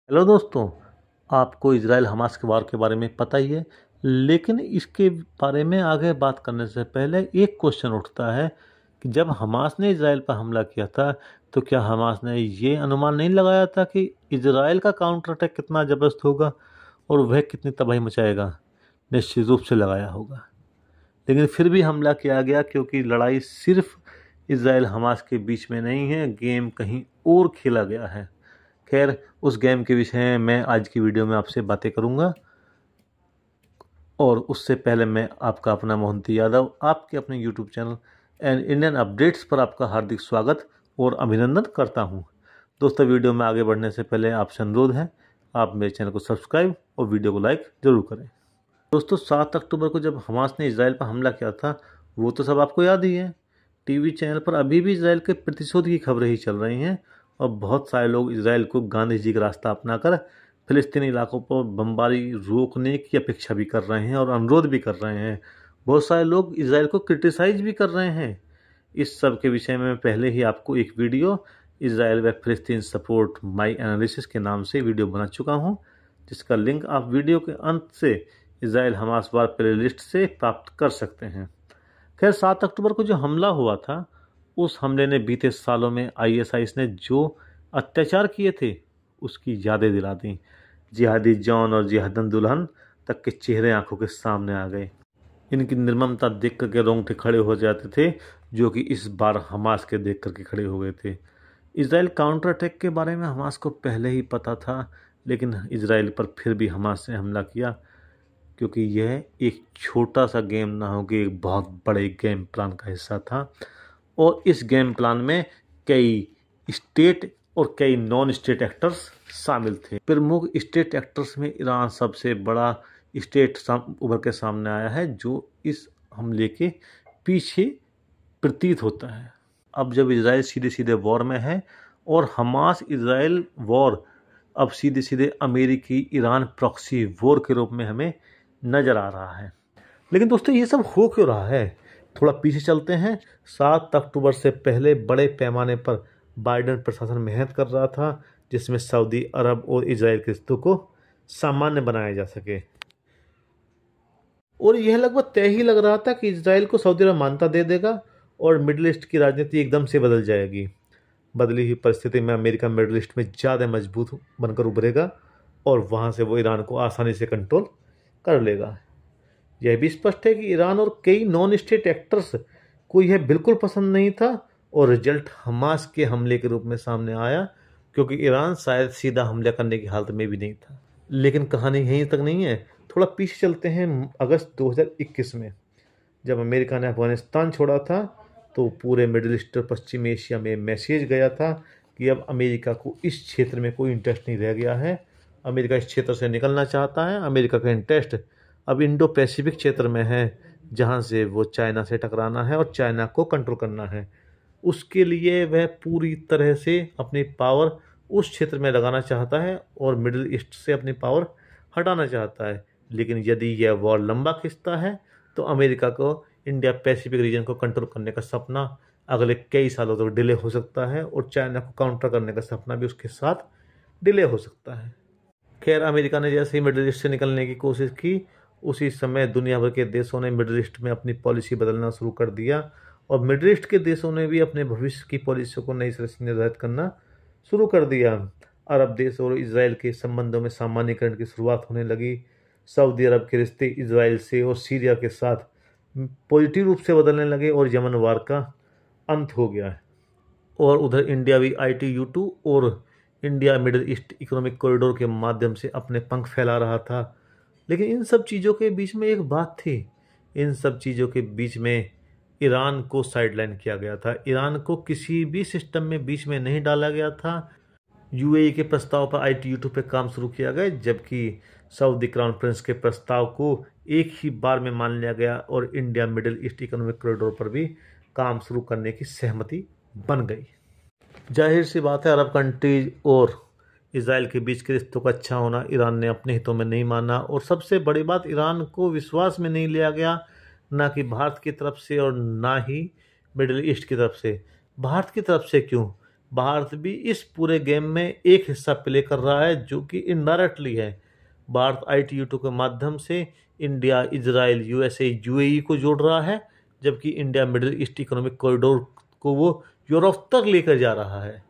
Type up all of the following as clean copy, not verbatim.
Hello दोस्तों। आपको Israel Hamas के वार के बारे में पता ही है, लेकिन इसके बारे में आगे बात करने से पहले एक क्वेश्चन उठता है कि जब हमास ने इजराइल पर हमला किया था तो क्या हमास ने ये अनुमान नहीं लगाया था कि इजराइल का काउंटर अटैक कितना ज़बरदस्त होगा और वह कितनी तबाही मचाएगा? निश्चित रूप से लगाया होगा, लेकिन फिर भी हमला किया गया क्योंकि लड़ाई सिर्फ इजराइल हमास के बीच में नहीं है, गेम कहीं और खेला गया है। खैर, उस गेम के विषय में मैं आज की वीडियो में आपसे बातें करूंगा, और उससे पहले मैं आपका अपना मोहंती यादव आपके अपने YouTube channel and Indian updates पर आपका हार्दिक स्वागत और अभिनंदन करता हूं। दोस्तों, वीडियो में आगे बढ़ने से पहले आपसे अनुरोध है, आप मेरे चैनल को सब्सक्राइब और वीडियो को लाइक ज़रूर करें। दोस्तों, 7 अक्टूबर को जब हमास ने इजराइल पर हमला किया था वो तो सब आपको याद ही है। टीवी चैनल पर अभी भी इजराइल के प्रतिशोध की खबरें ही चल रही हैं और बहुत सारे लोग इजराइल को गांधी जी का रास्ता अपनाकर फिलिस्तीनी इलाकों पर बमबारी रोकने की अपेक्षा भी कर रहे हैं और अनुरोध भी कर रहे हैं। बहुत सारे लोग इजराइल को क्रिटिसाइज भी कर रहे हैं। इस सब के विषय में मैं पहले ही आपको एक वीडियो इजराइल व फिलिस्तीन सपोर्ट माई एनालिसिस के नाम से वीडियो बना चुका हूं, जिसका लिंक आप वीडियो के अंत से इजराइल हमास वार प्लेलिस्ट से प्राप्त कर सकते हैं। खैर, 7 अक्टूबर को जो हमला हुआ था उस हमले ने बीते सालों में आईएसआईएस ने जो अत्याचार किए थे उसकी यादें दिला दी। जिहादी जॉन और जिहादन दुल्हन तक के चेहरे आंखों के सामने आ गए। इनकी निर्ममता देख करके रोंगटे खड़े हो जाते थे, जो कि इस बार हमास के देख करके खड़े हो गए थे। इजराइल काउंटर अटैक के बारे में हमास को पहले ही पता था, लेकिन इजराइल पर फिर भी हमास ने हमला किया क्योंकि यह एक छोटा सा गेम ना होकर एक बहुत बड़े गेम प्लान का हिस्सा था। और इस गेम प्लान में कई स्टेट और कई नॉन स्टेट एक्टर्स शामिल थे। प्रमुख स्टेट एक्टर्स में ईरान सबसे बड़ा स्टेट उभर के सामने आया है, जो इस हमले के पीछे प्रतीत होता है। अब जब इजराइल सीधे सीधे वॉर में है और हमास इजराइल वॉर अब सीधे सीधे अमेरिकी ईरान प्रॉक्सी वॉर के रूप में हमें नजर आ रहा है। लेकिन दोस्तों, ये सब हो क्यों रहा है? थोड़ा पीछे चलते हैं। 7 अक्टूबर से पहले बड़े पैमाने पर बाइडेन प्रशासन मेहनत कर रहा था, जिसमें सऊदी अरब और इजराइल के रिश्तों को सामान्य बनाया जा सके। और यह लगभग तय ही लग रहा था कि इजराइल को सऊदी अरब मान्यता दे देगा और मिडिल ईस्ट की राजनीति एकदम से बदल जाएगी। बदली हुई परिस्थिति में अमेरिका मिडिल ईस्ट में ज़्यादा मजबूत बनकर उभरेगा और वहाँ से वो ईरान को आसानी से कंट्रोल कर लेगा। यह भी स्पष्ट है कि ईरान और कई नॉन स्टेट एक्टर्स को यह बिल्कुल पसंद नहीं था और रिजल्ट हमास के हमले के रूप में सामने आया, क्योंकि ईरान शायद सीधा हमला करने की हालत में भी नहीं था। लेकिन कहानी यहीं तक नहीं है, थोड़ा पीछे चलते हैं। अगस्त 2021 में जब अमेरिका ने अफगानिस्तान छोड़ा था तो पूरे मिडिल ईस्ट और पश्चिमी एशिया में मैसेज गया था कि अब अमेरिका को इस क्षेत्र में कोई इंटरेस्ट नहीं रह गया है। अमेरिका इस क्षेत्र से निकलना चाहता है। अमेरिका का इंटरेस्ट अब इंडो पैसिफिक क्षेत्र में है, जहां से वो चाइना से टकराना है और चाइना को कंट्रोल करना है। उसके लिए वह पूरी तरह से अपनी पावर उस क्षेत्र में लगाना चाहता है और मिडिल ईस्ट से अपनी पावर हटाना चाहता है। लेकिन यदि यह वॉर लंबा खिंचता है तो अमेरिका को इंडिया पैसिफिक रीजन को कंट्रोल करने का सपना अगले कई सालों तक डिले हो सकता है और चाइना को काउंटर करने का सपना भी उसके साथ डिले हो सकता है। खैर, अमेरिका ने जैसे ही मिडिल ईस्ट से निकलने की कोशिश की, उसी समय दुनिया भर के देशों ने मिडिल ईस्ट में अपनी पॉलिसी बदलना शुरू कर दिया और मिडिल ईस्ट के देशों ने भी अपने भविष्य की पॉलिसियों को नई तरह से निर्धारित करना शुरू कर दिया। अरब देश और इजराइल के संबंधों में सामान्यीकरण की शुरुआत होने लगी। सऊदी अरब के रिश्ते इजराइल से और सीरिया के साथ पॉजिटिव रूप से बदलने लगे और यमन वार का अंत हो गया है। और उधर इंडिया भी ITU2 और India Middle East economic corridor के माध्यम से अपने पंख फैला रहा था। लेकिन इन सब चीज़ों के बीच में एक बात थी। इन सब चीज़ों के बीच में ईरान को साइडलाइन किया गया था। ईरान को किसी भी सिस्टम में बीच में नहीं डाला गया था। UAE के प्रस्ताव पर ITU2 पे काम शुरू किया गया, जबकि सऊदी क्राउन प्रिंस के प्रस्ताव को एक ही बार में मान लिया गया और India Middle East economic corridor पर भी काम शुरू करने की सहमति बन गई। जाहिर सी बात है, अरब कंट्रीज और इजराइल के बीच के रिश्तों का अच्छा होना ईरान ने अपने हितों में नहीं माना। और सबसे बड़ी बात, ईरान को विश्वास में नहीं लिया गया, ना कि भारत की तरफ से और ना ही मिडिल ईस्ट की तरफ से। भारत की तरफ से क्यों? भारत भी इस पूरे गेम में एक हिस्सा प्ले कर रहा है, जो कि इनडायरेक्टली है। भारत ITU-2 के माध्यम से इंडिया, इजराइल, USA, UAE को जोड़ रहा है, जबकि India Middle East economic corridor को वो यूरोप तक लेकर जा रहा है।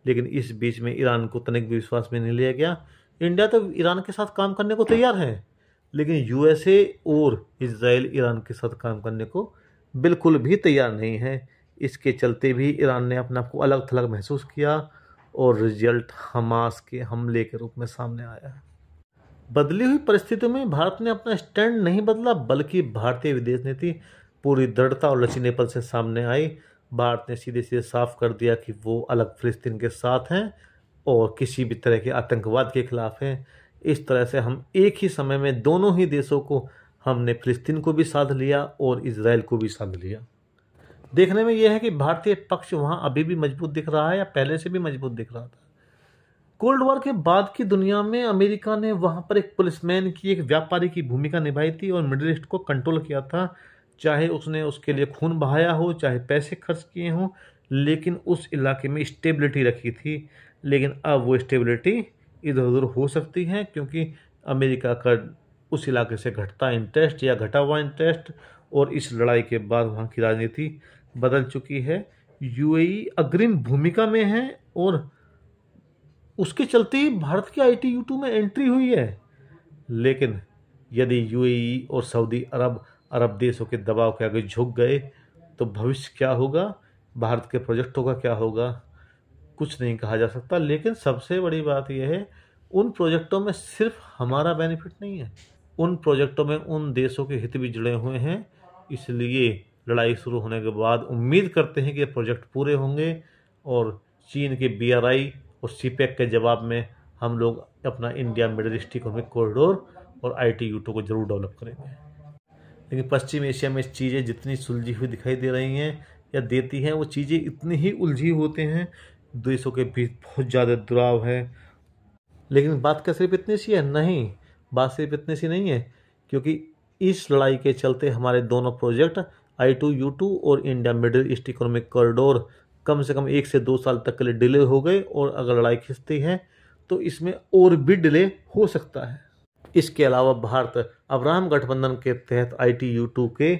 लेकिन इस बीच में ईरान को तनिक भी विश्वास में नहीं लिया गया। इंडिया तो ईरान के साथ काम करने को तैयार है, लेकिन USA और इजराइल ईरान के साथ काम करने को बिल्कुल भी तैयार नहीं है। इसके चलते भी ईरान ने अपने आप को अलग थलग महसूस किया और रिजल्ट हमास के हमले के रूप में सामने आया। बदली हुई परिस्थितियों में भारत ने अपना स्टैंड नहीं बदला, बल्कि भारतीय विदेश नीति पूरी दृढ़ता और लचीलेपन से सामने आई। भारत ने सीधे सीधे साफ कर दिया कि वो अलग फिलिस्तीन के साथ हैं और किसी भी तरह के आतंकवाद के खिलाफ हैं। इस तरह से हम एक ही समय में दोनों ही देशों को, हमने फिलिस्तीन को भी साध लिया और इजराइल को भी साध लिया। देखने में यह है कि भारतीय पक्ष वहां अभी भी मजबूत दिख रहा है या पहले से भी मजबूत दिख रहा था। कोल्ड वॉर के बाद की दुनिया में अमेरिका ने वहां पर एक पुलिसमैन की, एक व्यापारी की भूमिका निभाई थी और मिडिल ईस्ट को कंट्रोल किया था। चाहे उसने उसके लिए खून बहाया हो, चाहे पैसे खर्च किए हों, लेकिन उस इलाके में स्टेबिलिटी रखी थी। लेकिन अब वो स्टेबिलिटी इधर उधर हो सकती है, क्योंकि अमेरिका का उस इलाके से घटता इंटरेस्ट या घटा हुआ इंटरेस्ट, और इस लड़ाई के बाद वहाँ की राजनीति बदल चुकी है। UAE अग्रिम भूमिका में है और उसके चलते ही भारत की ITU-2 में एंट्री हुई है। लेकिन यदि UAE और सऊदी अरब देशों के दबाव के आगे झुक गए तो भविष्य क्या होगा, भारत के प्रोजेक्टों का क्या होगा, कुछ नहीं कहा जा सकता। लेकिन सबसे बड़ी बात यह है, उन प्रोजेक्टों में सिर्फ हमारा बेनिफिट नहीं है, उन प्रोजेक्टों में उन देशों के हित भी जुड़े हुए हैं। इसलिए लड़ाई शुरू होने के बाद उम्मीद करते हैं कि ये प्रोजेक्ट पूरे होंगे और चीन के BRI और CPEC के जवाब में हम लोग अपना India Middle East economic corridor और ITU-2 को जरूर डेवलप करेंगे। लेकिन पश्चिम एशिया में चीज़ें जितनी सुलझी हुई दिखाई दे रही हैं या देती हैं, वो चीज़ें इतनी ही उलझी होते हैं, देशों के बीच बहुत ज़्यादा दुराव है। लेकिन बात क्या सिर्फ इतनी सी है? नहीं, बात सिर्फ इतनी सी नहीं है, क्योंकि इस लड़ाई के चलते हमारे दोनों प्रोजेक्ट ITU-2 और India Middle East economic corridor कम से कम 1 से 2 साल तक के लिए डिले हो गए, और अगर लड़ाई खिंचती है तो इसमें और भी डिले हो सकता है। इसके अलावा भारत अब्राहम गठबंधन के तहत ITU-2 के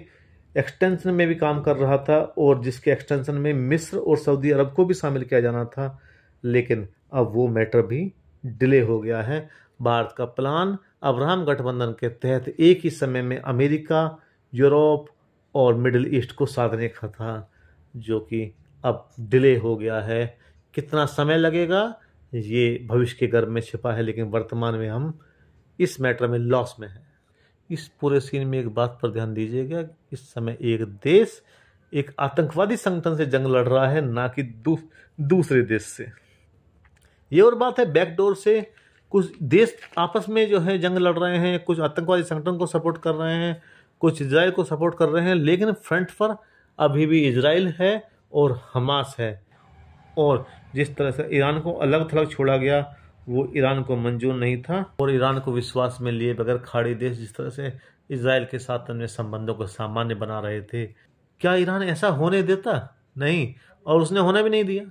एक्सटेंशन में भी काम कर रहा था, और जिसके एक्सटेंशन में मिस्र और सऊदी अरब को भी शामिल किया जाना था। लेकिन अब वो मैटर भी डिले हो गया है। भारत का प्लान अब्राहम गठबंधन के तहत एक ही समय में अमेरिका, यूरोप और मिडिल ईस्ट को साधने का था, जो कि अब डिले हो गया है। कितना समय लगेगा ये भविष्य के गर्भ में छिपा है, लेकिन वर्तमान में हम इस मैटर में लॉस में है। इस पूरे सीन में एक बात पर ध्यान दीजिएगा, इस समय एक देश एक आतंकवादी संगठन से जंग लड़ रहा है, ना कि दूसरे देश से। ये और बात है, बैकडोर से कुछ देश आपस में जो है जंग लड़ रहे हैं, कुछ आतंकवादी संगठन को सपोर्ट कर रहे हैं, कुछ इजराइल को सपोर्ट कर रहे हैं, लेकिन फ्रंट पर अभी भी इजराइल है और हमास है। और जिस तरह से ईरान को अलग थलग छोड़ा गया, वो ईरान को मंजूर नहीं था, और ईरान को विश्वास में लिए बगैर खाड़ी देश जिस तरह से इजराइल के साथ अपने संबंधों को सामान्य बना रहे थे, क्या ईरान ऐसा होने देता? नहीं, और उसने होने भी नहीं दिया।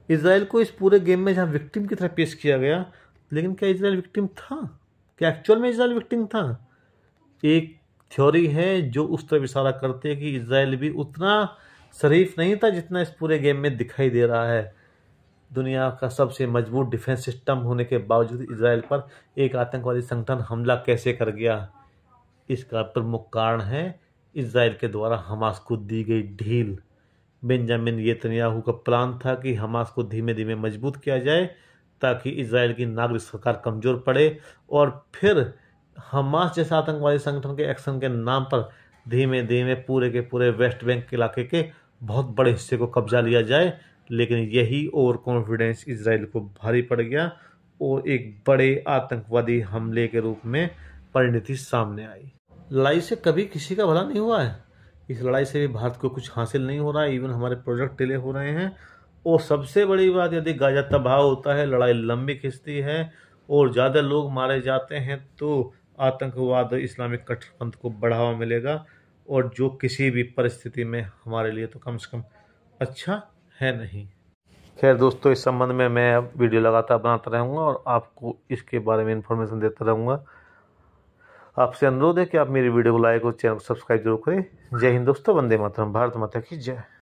इजराइल को इस पूरे गेम में जहाँ विक्टिम की तरह पेश किया गया, लेकिन क्या इजराइल विक्टिम था? क्या एक्चुअल में इजराइल विक्टिम था? एक थ्योरी है जो उस तरफ इशारा करती है कि इजराइल भी उतना शरीफ नहीं था जितना इस पूरे गेम में दिखाई दे रहा है। दुनिया का सबसे मजबूत डिफेंस सिस्टम होने के बावजूद इजराइल पर एक आतंकवादी संगठन हमला कैसे कर गया? इसका प्रमुख कारण है इजराइल के द्वारा हमास को दी गई ढील। बेंजामिन नेतन्याहू का प्लान था कि हमास को धीमे धीमे मजबूत किया जाए ताकि इजराइल की नागरिक सरकार कमजोर पड़े, और फिर हमास जैसा आतंकवादी संगठन के एक्शन के नाम पर धीमे धीमे पूरे के पूरे वेस्ट बैंक के इलाके के बहुत बड़े हिस्से को कब्जा लिया जाए। लेकिन यही ओवर कॉन्फिडेंस इजराइल को भारी पड़ गया और एक बड़े आतंकवादी हमले के रूप में परिणति सामने आई। लड़ाई से कभी किसी का भला नहीं हुआ है, इस लड़ाई से भी भारत को कुछ हासिल नहीं हो रहा है, इवन हमारे प्रोजेक्ट डिले हो रहे हैं। और सबसे बड़ी बात, यदि गाजा तबाह होता है, लड़ाई लंबी खिंचती है और ज़्यादा लोग मारे जाते हैं, तो आतंकवाद और इस्लामिक कट्टरपंथ को बढ़ावा मिलेगा, और जो किसी भी परिस्थिति में हमारे लिए तो कम से कम अच्छा है नहीं। खैर दोस्तों, इस संबंध में मैं वीडियो लगातार बनाता रहूँगा और आपको इसके बारे में इन्फॉर्मेशन देता रहूँगा। आपसे अनुरोध है कि आप मेरी वीडियो को लाइक और चैनल को सब्सक्राइब जरूर करें। जय हिंद दोस्तों, वंदे मातरम, भारत माता की जय।